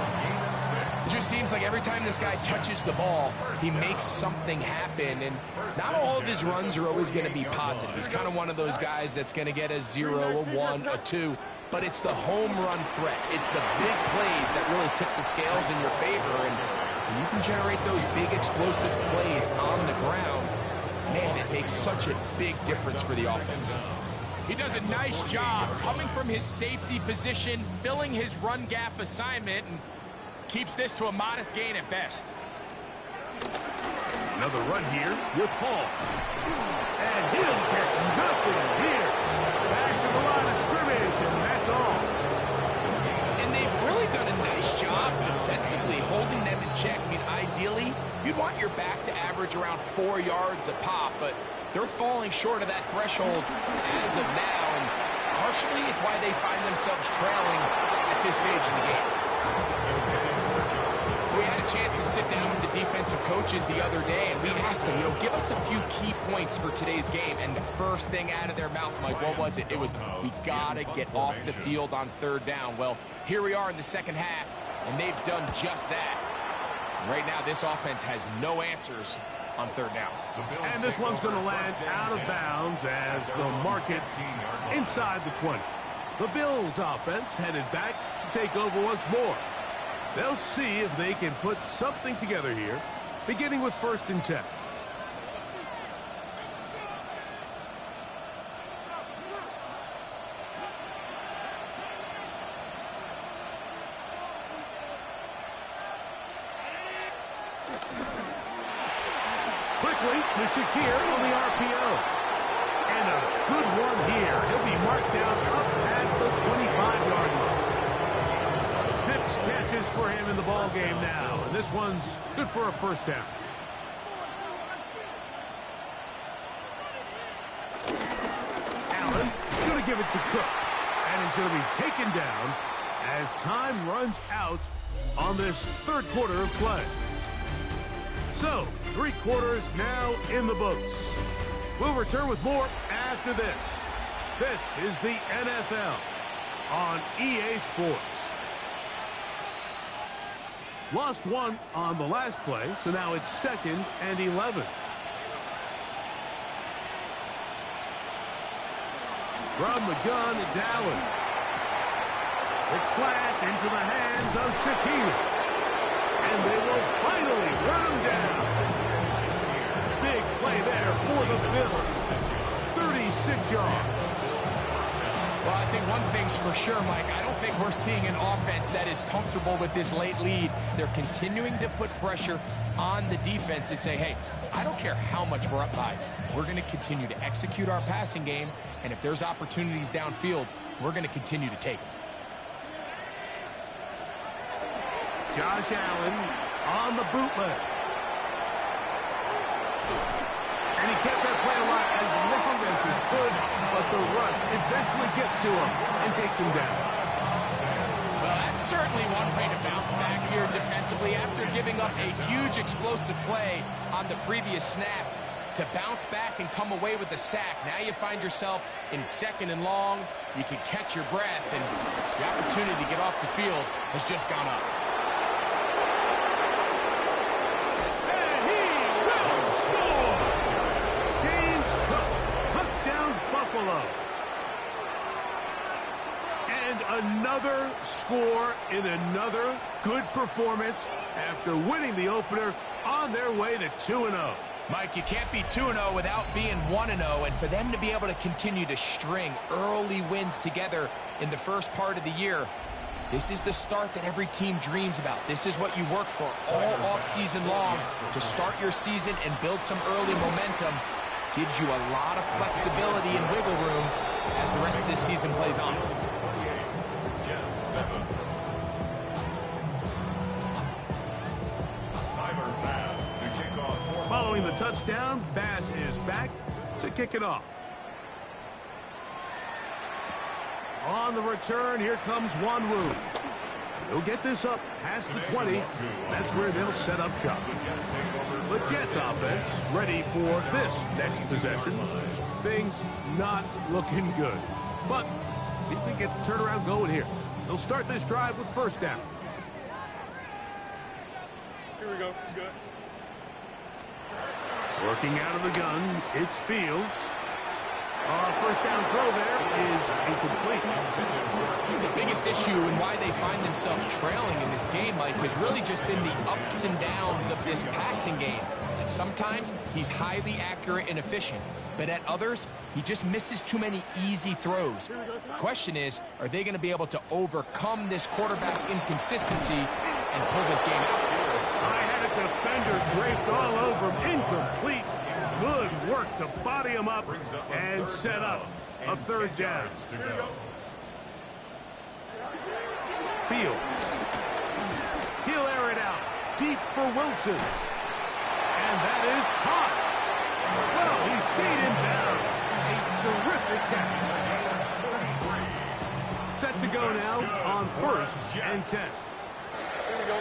It just seems like every time this guy touches the ball, he makes something happen. And not all of his runs are always going to be positive. He's kind of one of those guys that's going to get a 0, a 1, a 2. But it's the home run threat. It's the big plays that really tip the scales in your favor. And when you can generate those big explosive plays on the ground, man, it makes such a big difference for the offense. He does a nice job coming from his safety position, filling his run gap assignment, and keeps this to a modest gain at best. Another run here with Hall. And he'll get nothing here. Back to the line of scrimmage, and that's all. And they've really done a nice job defensively holding them in check. I mean, ideally, you'd want your back to average around 4 yards a pop, but they're falling short of that threshold as of now, and partially it's why they find themselves trailing at this stage of the game. We had a chance to sit down with the defensive coaches the other day, and we asked them, give us a few key points for today's game. And the first thing out of their mouth, Mike, what was it? It was, we got to get off the field on 3rd down. Well, here we are in the 2nd half, and they've done just that. Right now, this offense has no answers on 3rd down. And this one's going to land out of bounds as the market inside the 20. The Bills offense headed back to take over once more. They'll see if they can put something together here, beginning with 1st and 10. Quickly to Shakir on the RPO. And a good one here. He'll be marked down up past the 25-yard line. 6 catches for him in the ball game now, and this one's good for a 1st down. Allen going to give it to Cook, and he's going to be taken down as time runs out on this 3rd quarter of play. So, 3 quarters now in the books. We'll return with more after this. This is the NFL on EA Sports. Lost 1 on the last play, so now it's 2nd and 11. From the gun, it's Allen. It's slant into the hands of Shakir. And they will finally run him down. Big play there for the Bills. 36 yards. Well, I think one thing's for sure, Mike. I don't think we're seeing an offense that is comfortable with this late lead. They're continuing to put pressure on the defense and say, hey, I don't care how much we're up by. We're going to continue to execute our passing game, and if there's opportunities downfield, we're going to continue to take them. Josh Allen on the bootleg. And he kept that play alive as long as he could, but the rush eventually gets to him and takes him down. Well, that's certainly one way to bounce back here defensively after giving up a huge explosive play on the previous snap. To bounce back and come away with a sack. Now you find yourself in 2nd and long. You can catch your breath, and the opportunity to get off the field has just gone up. And he will score! James Cook, touchdown Buffalo. And another score in another good performance after winning the opener on their way to 2-0. Mike, you can't be 2-0 without being 1-0, and for them to be able to continue to string early wins together in the first part of the year, this is the start that every team dreams about. This is what you work for all offseason long to start your season and build some early momentum. Gives you a lot of flexibility and wiggle room as the rest of this season plays on. touchdown. Bass is back to kick it off. On the return, here comes Wanwu. He'll get this up past the 20. That's where they'll set up shop. The Jets offense ready for this next possession. Things not looking good. But see if they get the turnaround going here. They'll start this drive with first down. Here we go. Good. Working out of the gun, it's Fields. First down throw there is incomplete. The biggest issue and why they find themselves trailing in this game, Mike, has really just been the ups and downs of this passing game. And sometimes he's highly accurate and efficient, but at others, he just misses too many easy throws. The question is, are they going to be able to overcome this quarterback inconsistency and pull this game out? I had a defender draped all over him. Incomplete. Good work to body him up and set up a third down. Fields. He'll air it out. Deep for Wilson. And that is caught. Well, he stayed in bounds. A terrific catch. Set to go now on first and 10. Here we go.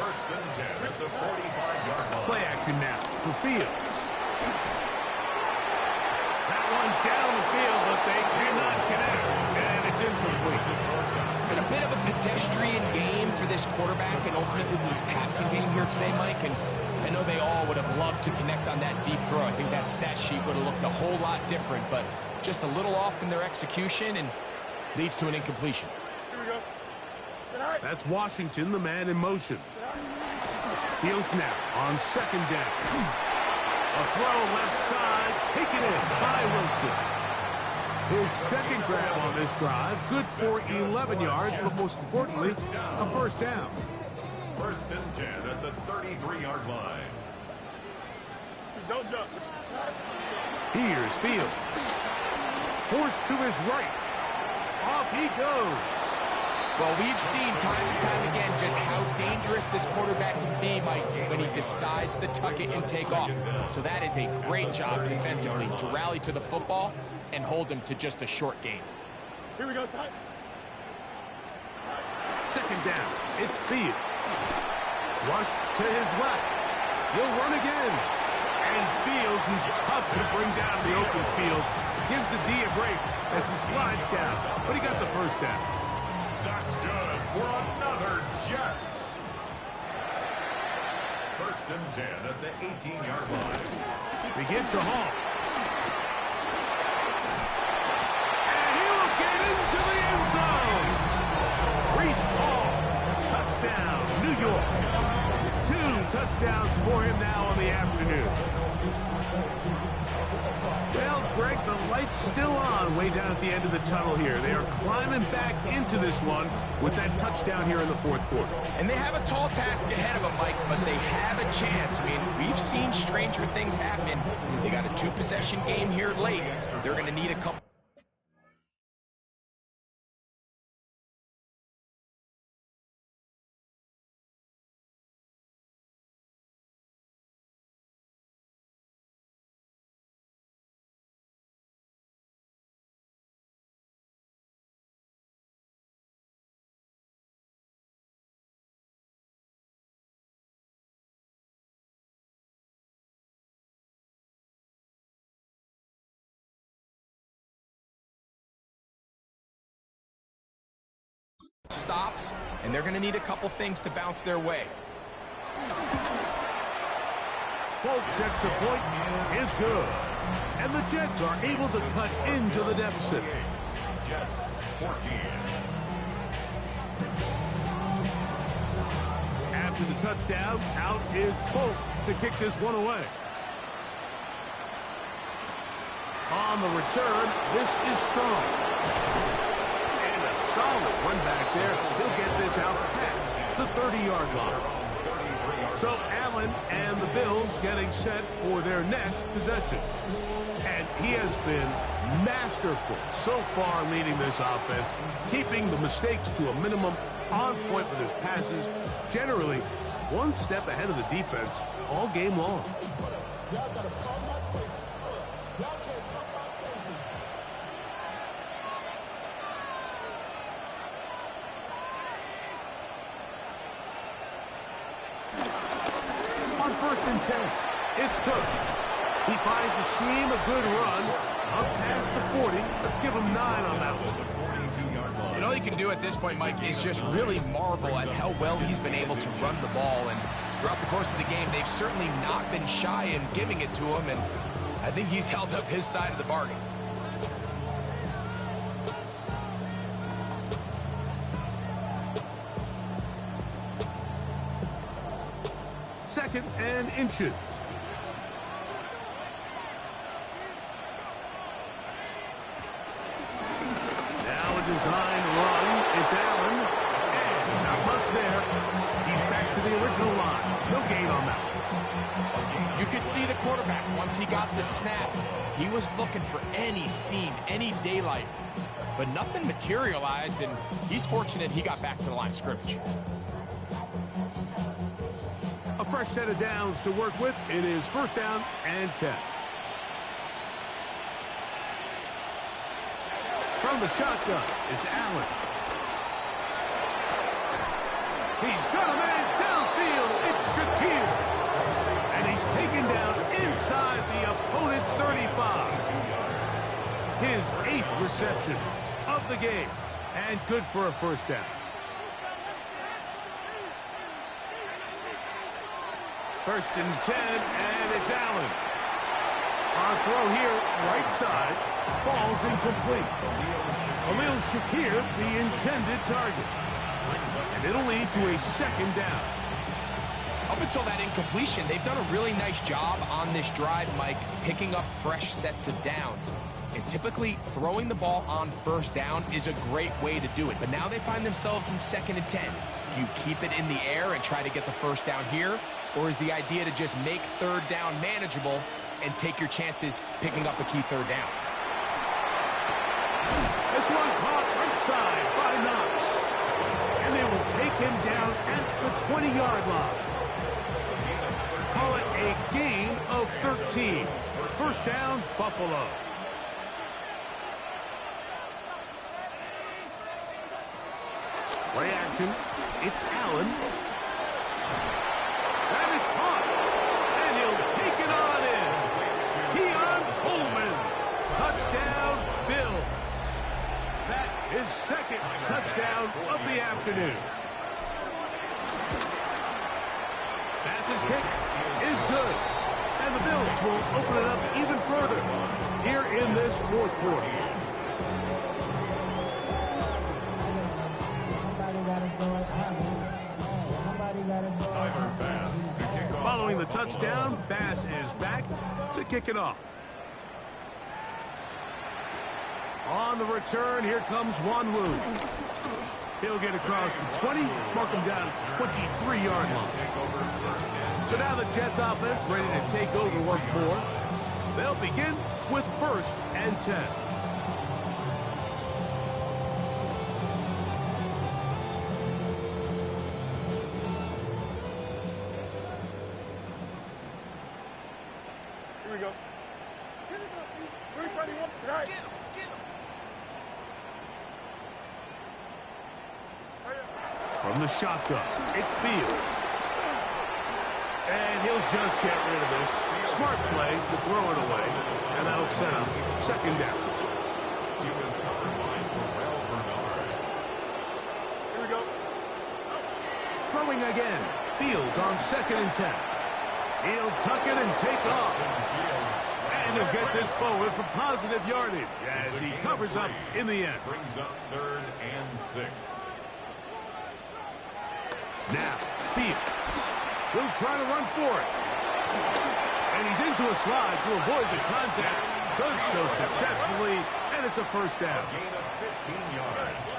First and 10 at the 45-yard line. Play action now for Fields. That one down the field, but they cannot connect. And it's incomplete. It's been a bit of a pedestrian game for this quarterback and ultimately this passing game here today, Mike. And I know they all would have loved to connect on that deep throw. I think that stat sheet would have looked a whole lot different, but just a little off in their execution and leads to an incompletion. Here we go. That's Washington, the man in motion. Fields now on second down. A throw left side, taken in by Wilson. His second grab on this drive, good for 11 yards, but most importantly, a first down. First and 10 at the 33-yard line. Don't jump. Here's Fields. Forced to his right. Off he goes. Well, we've seen time and time again just how dangerous this quarterback can be, Mike, when he decides to tuck it and take off. So that is a great job defensively to rally to the football and hold him to just a short gain. Here we go, side. Second down, it's Fields. Rush to his left. He'll run again. And Fields, who's tough to bring down the open field, gives the D a break as he slides down. But he got the first down. That's good for another Jets. First and 10 at the 18-yard line. They get to Hall. And he will get into the end zone. Reese Hall, touchdown, New York. 2 touchdowns for him now on the afternoon. Well, Greg, the light's still on way down at the end of the tunnel here. They are climbing back into this one with that touchdown here in the fourth quarter. And they have a tall task ahead of them, Mike, but they have a chance. I mean, we've seen stranger things happen. They got a 2-possession game here late. They're going to need a couple. Stops, and they're going to need a couple things to bounce their way. Folks, extra point is good. And the Jets are able to cut into the deficit. Jets 14. After the touchdown, out is Polk to kick this one away. On the return, this is strong. Solid run back there. He'll get this out past the 30-yard line. So Allen and the Bills getting set for their next possession. And he has been masterful so far leading this offense, keeping the mistakes to a minimum, on point with his passes, generally one step ahead of the defense all game long. Y'all gotta call my taste. Y'all can't talk my crazy. On 1st and 10, it's Cook. He finds a seam, a good run, up past the 40. Let's give him 9 on that one. And all you can do at this point, Mike, is just really marvel at how well he's been able to run the ball. And throughout the course of the game, they've certainly not been shy in giving it to him. And I think he's held up his side of the bargain. Second and inches. Now a design run. It's Allen. And not much there. He's back to the original line. No gain on that. You could see the quarterback, once he got the snap, he was looking for any seam, any daylight. But nothing materialized, and he's fortunate he got back to the line of scrimmage. A fresh set of downs to work with. It is 1st down and 10. From the shotgun, it's Allen. He's got a man downfield. It's Shakir. And he's taken down inside the opponent's 35. His 8th reception of the game. And good for a 1st down. 1st and 10, and it's Allen. Our throw here, right side, falls incomplete. Khalil Shakir, the intended target. And it'll lead to a 2nd down. Up until that incompletion, they've done a really nice job on this drive, Mike, picking up fresh sets of downs. And typically, throwing the ball on 1st down is a great way to do it. But now they find themselves in 2nd and 10. Do you keep it in the air and try to get the 1st down here? Or is the idea to just make 3rd down manageable and take your chances picking up a key 3rd down? This one caught right side by Knox. And they will take him down at the 20-yard line. Call it a gain of 13. 1st down, Buffalo. Play action. It's Allen. That is caught. And he'll take it on in. Keon Coleman. Touchdown, Bills. That is 2nd touchdown of the afternoon. Pass's kick is good. And the Bills will open it up even further here in this 4th quarter. Following the touchdown, Bass is back to kick it off. On the return, here comes Wanwu. He'll get across the 20, mark him down at the 23-yard line. So now the Jets offense ready to take over once more. They'll begin with 1st and 10. Here we go. Everybody up tonight. From the shotgun, it's Fields. And he'll just get rid of this. Smart play to throw it away. And that'll set up 2nd down. He was covered by Terrell Bernard. Here we go. Throwing again. Fields on 2nd and 10. He'll tuck it and take off. And he'll get this forward for positive yardage as he covers up in the end. Brings up 3rd and 6. Now, Fields. He'll try to run for it. And he's into a slide to avoid the contact. Does so successfully, and it's a 1st down. Gain of 15 yards.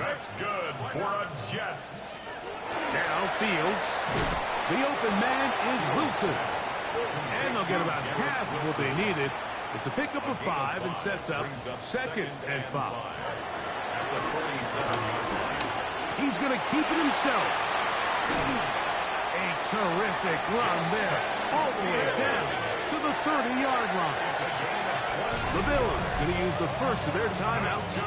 That's good for a Jets. Now Fields. The open man is Wilson. And they'll get about half of what they needed. It's a pickup of 5 and sets up 2nd and 5. At the 47-yard line. He's going to keep it himself. A terrific run there. all the way down to the 30-yard line. The Bills going to use the first of their timeouts.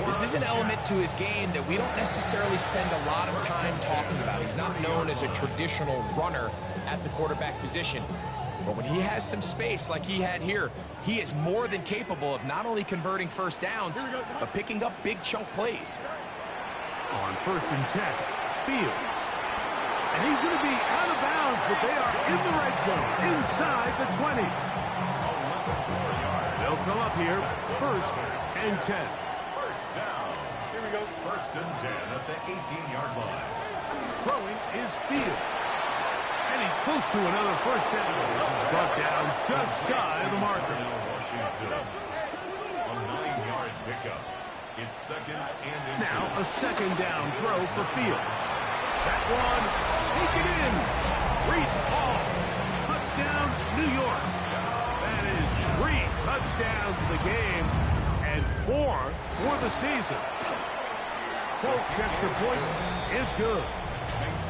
This is an element to his game that we don't necessarily spend a lot of time talking about. He's not known as a traditional runner at the quarterback position. But when he has some space like he had here, he is more than capable of not only converting first downs, but picking up big chunk plays. On 1st and 10, Fields. And he's going to be out of bounds, but they are in the red zone, inside the 20. They'll come up here, 1st and 10. First down. Here we go. 1st and 10 at the 18-yard line. Throwing is Fields. And he's close to another first down. This is brought down just shy of the marker. Washington. A 9-yard pickup. It's 2nd and inches. Now a 2nd down throw for Fields. That one, taken in. Reese Hall. Touchdown, New York. That is 3 touchdowns in the game and 4 for the season. Folks' extra point is good.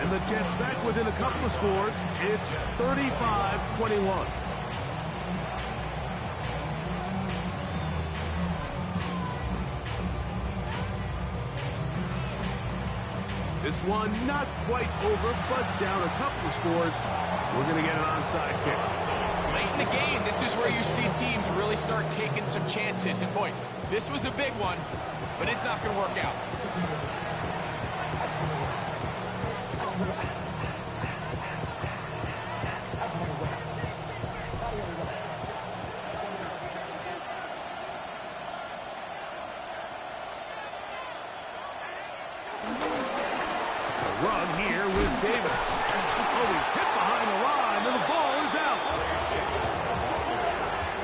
And the Jets back within a couple of scores. It's 35-21. This one not quite over, but down a couple of scores. We're going to get an onside kick. Late in the game, this is where you see teams really start taking some chances. And boy, this was a big one, but it's not going to work out. Run here with Davis. Oh, he's hit behind the line, and the ball is out.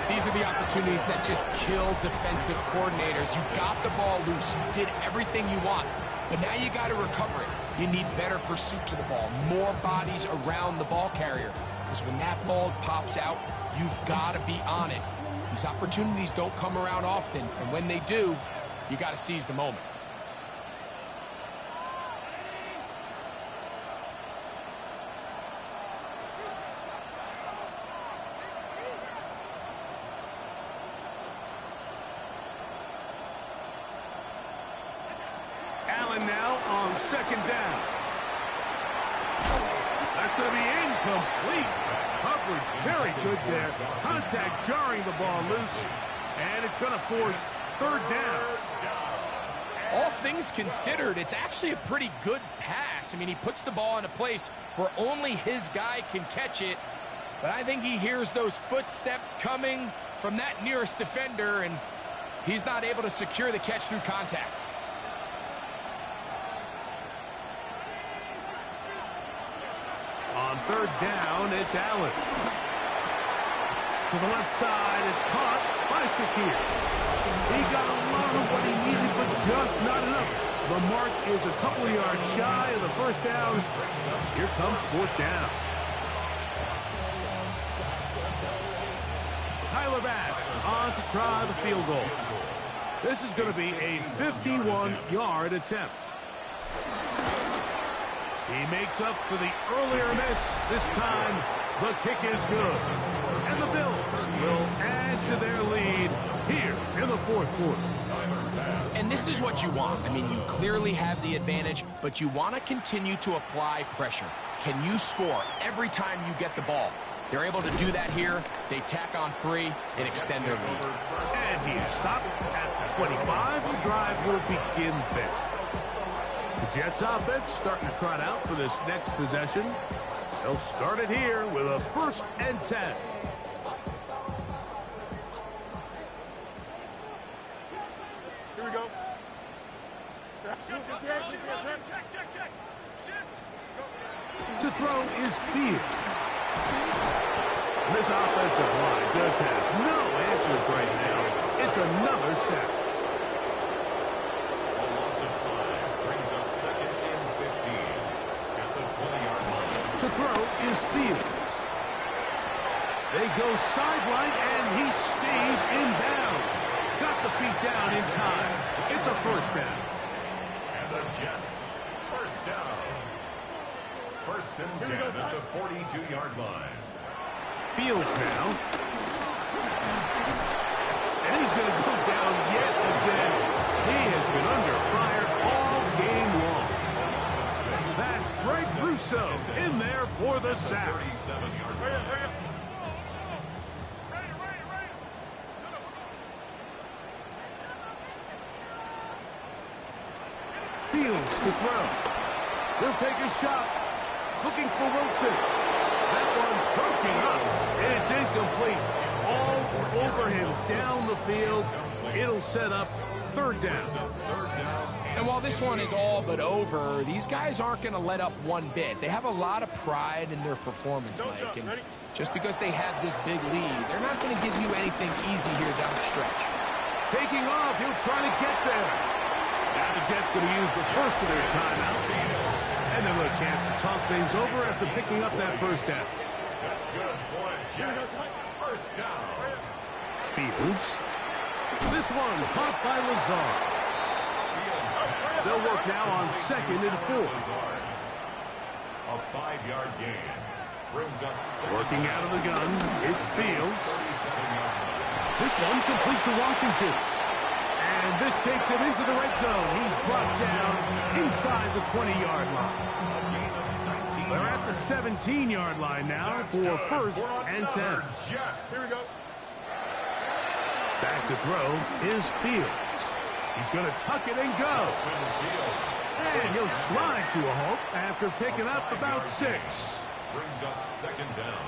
These are the opportunities that just kill defensive coordinators. You got the ball loose. You did everything you want. But now you got to recover it. You need better pursuit to the ball. More bodies around the ball carrier. Because when that ball pops out, you've got to be on it. These opportunities don't come around often. And when they do, you got to seize the moment. Now on 2nd down. That's going to be incomplete. Coverage very good there. Contact jarring the ball loose. And it's going to force 3rd down. All things considered, it's actually a pretty good pass. I mean, he puts the ball in a place where only his guy can catch it. But I think he hears those footsteps coming from that nearest defender, and he's not able to secure the catch through contact. On 3rd down, it's Allen. To the left side, it's caught by Shakir. He got a lot of what he needed, but just not enough. The mark is a couple of yards shy of the 1st down. Here comes 4th down. Tyler Bass on to try the field goal. This is going to be a 51-yard attempt. He makes up for the earlier miss. This time, the kick is good. And the Bills will add to their lead here in the 4th quarter. And this is what you want. I mean, you clearly have the advantage, but you want to continue to apply pressure. Can you score every time you get the ball? They're able to do that here. They tack on 3 and extend their lead. And he is stopped at the 25. The drive will begin there. The Jets offense starting to trot out for this next possession. They'll start it here with a 1st and 10. Here we go. To throw is Fields. This offensive line just has no answers right now. It's another sack. A loss of 5 brings up 2nd and 15 at the 20-yard line. To throw is Fields. They go sideline, and he stays in bounds. Got the feet down in time. It's a 1st down. And the Jets, 1st down. 1st and 10 at the 42-yard line. Fields now. And he's going to go down yet again. He has been under fire all game long. That's Greg Russo in there for the sack. Fields to throw. He'll take a shot. Looking for Wilson. That one broken up. It's incomplete. All over him down the field. It'll set up third down. And while this one is all but over, these guys aren't going to let up one bit. They have a lot of pride in their performance, Mike. And just because they have this big lead, they're not going to give you anything easy here down the stretch. Taking off. He'll try to get there. Now the Jets going to use the first of their timeouts. And they'll have a chance to talk things over after picking up that first down. That's good for Jets. First down. Fields. This one caught by Lazard. They'll work now on 2nd and 4. A 5-yard gain. Brings up Working out of the gun, it's Fields. This one complete to Washington. And this takes him into the red zone. He's brought down inside the 20-yard line. They're at the 17-yard line now for 1st and 10. Here we go. Back to throw is Fields. He's going to tuck it and go. And he'll slide to a halt after picking up about 6. Brings up 2nd down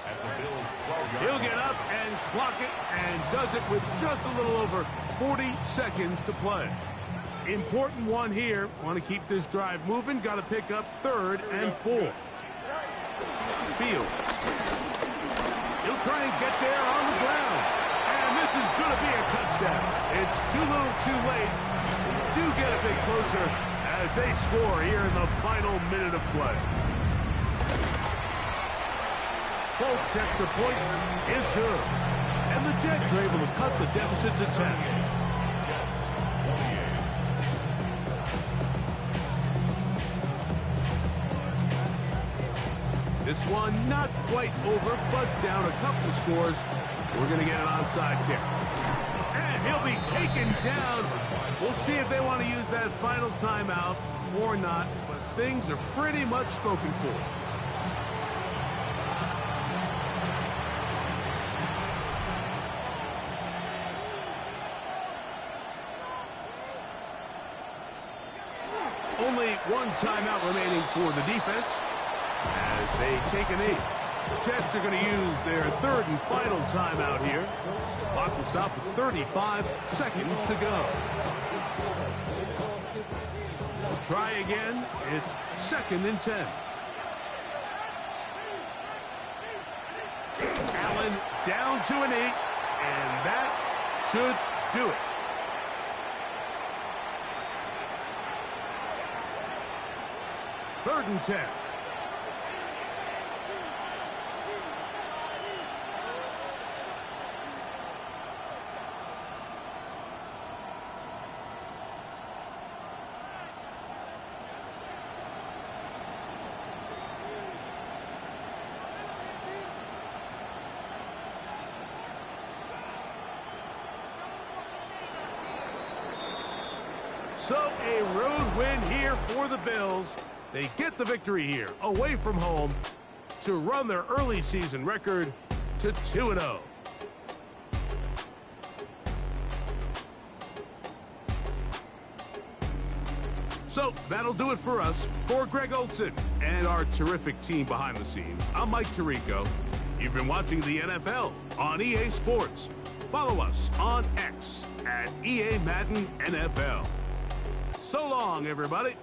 at the Bills' 12-yard He'll get up and clock it and does it with just a little over 40 seconds to play. Important one here. Want to keep this drive moving. Got to pick up 3rd and 4. Fields. He'll try and get there on the ground. And this is going to be a touchdown. It's too little too late. They do get a bit closer as they score here in the final minute of play. Folks' extra point is good. And the Jets are able to cut the deficit to 10. Jets 28. This one not quite over, but down a couple scores. We're going to get an onside kick. And he'll be taken down. We'll see if they want to use that final timeout or not, but things are pretty much spoken for. Only one timeout remaining for the defense as they take a knee. The Jets are going to use their 3rd and final timeout here. Clock will stop with 35 seconds to go. Try again. It's 2nd and 10. Allen down to a knee, and that should do it. 3rd and 10. So a road win here for the Bills. They get the victory here, away from home, to run their early season record to 2-0. So that'll do it for us. For Greg Olson and our terrific team behind the scenes, I'm Mike Tirico. You've been watching the NFL on EA Sports. Follow us on X at EA Madden NFL. So long, everybody.